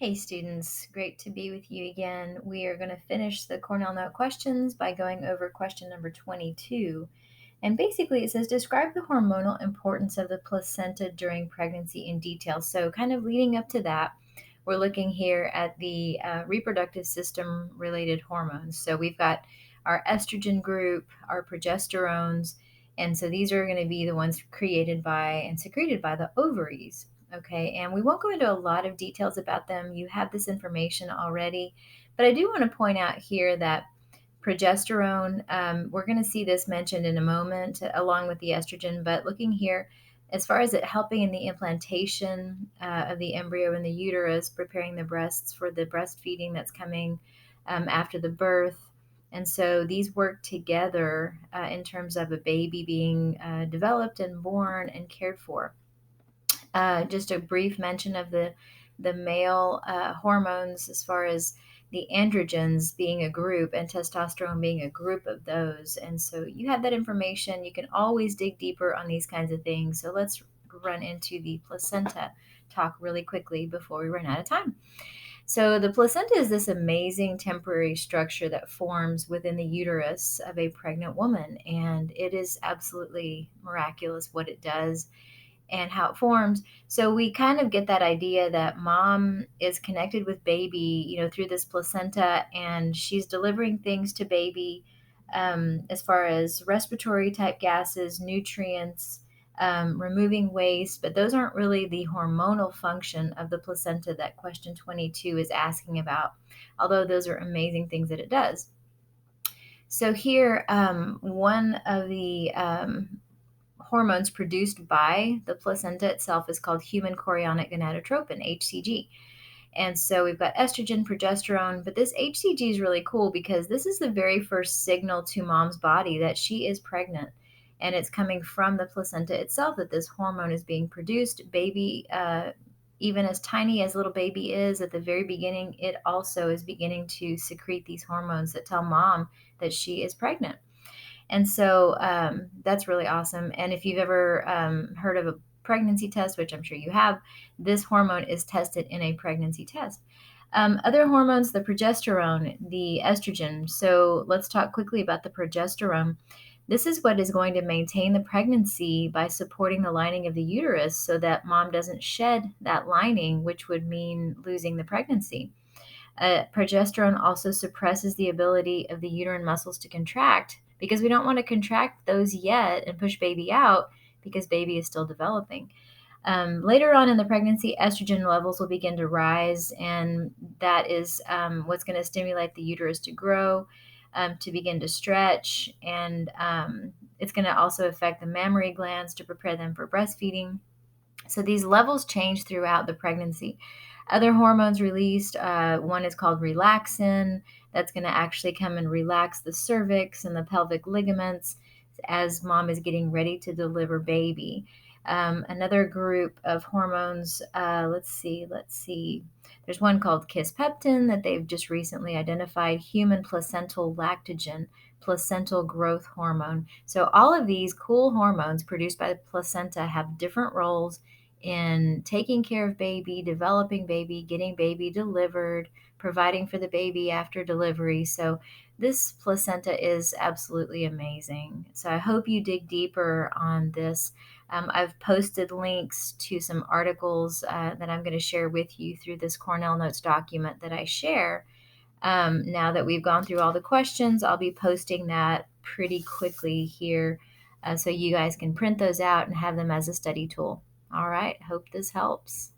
Hey students, great to be with you again. We are going to finish the Cornell Note questions by going over question number 22. And basically it says, describe the hormonal importance of the placenta during pregnancy in detail. So kind of leading up to that, we're looking here at the reproductive system related hormones. So we've got our estrogen group, our progesterones, and so these are going to be the ones created by and secreted by the ovaries. Okay, and we won't go into a lot of details about them. You have this information already, but I do want to point out here that progesterone, we're going to see this mentioned in a moment along with the estrogen, but looking here, as far as it helping in the implantation of the embryo in the uterus, preparing the breasts for the breastfeeding that's coming after the birth. And so these work together in terms of a baby being developed and born and cared for. Just a brief mention of the male hormones as far as the androgens being a group and testosterone being a group of those. And so you have that information. You can always dig deeper on these kinds of things. So let's run into the placenta talk really quickly before we run out of time. So the placenta is this amazing temporary structure that forms within the uterus of a pregnant woman, and it is absolutely miraculous what it does and how it forms. So we kind of get that idea that mom is connected with baby, through this placenta, and she's delivering things to baby as far as respiratory type gases, nutrients, removing waste. But those aren't really the hormonal function of the placenta that question 22 is asking about, although those are amazing things that it does. So here, one of the hormones produced by the placenta itself is called human chorionic gonadotropin, HCG. And so we've got estrogen, progesterone, but this HCG is really cool because this is the very first signal to mom's body that she is pregnant. And it's coming from the placenta itself that this hormone is being produced. Baby, even as tiny as little baby is at the very beginning, it also is beginning to secrete these hormones that tell mom that she is pregnant. And so that's really awesome. And if you've ever heard of a pregnancy test, which I'm sure you have, this hormone is tested in a pregnancy test. Other hormones, the progesterone, the estrogen. So let's talk quickly about the progesterone. This is what is going to maintain the pregnancy by supporting the lining of the uterus so that mom doesn't shed that lining, which would mean losing the pregnancy. Progesterone also suppresses the ability of the uterine muscles to contract because we don't want to contract those yet and push baby out because baby is still developing. Later on in the pregnancy, estrogen levels will begin to rise, and that is what's going to stimulate the uterus to grow, to begin to stretch, and it's going to also affect the mammary glands to prepare them for breastfeeding. So these levels change throughout the pregnancy. Other hormones released, one is called relaxin. That's going to actually come and relax the cervix and the pelvic ligaments as mom is getting ready to deliver baby. Another group of hormones, let's see. There's one called kisspeptin that they've just recently identified, human placental lactogen, placental growth hormone. So all of these cool hormones produced by the placenta have different roles in taking care of baby, developing baby, getting baby delivered, providing for the baby after delivery. So this placenta is absolutely amazing. So I hope you dig deeper on this. I've posted links to some articles that I'm going to share with you through this Cornell Notes document that I share. Now that we've gone through all the questions, I'll be posting that pretty quickly here so you guys can print those out and have them as a study tool. All right, hope this helps.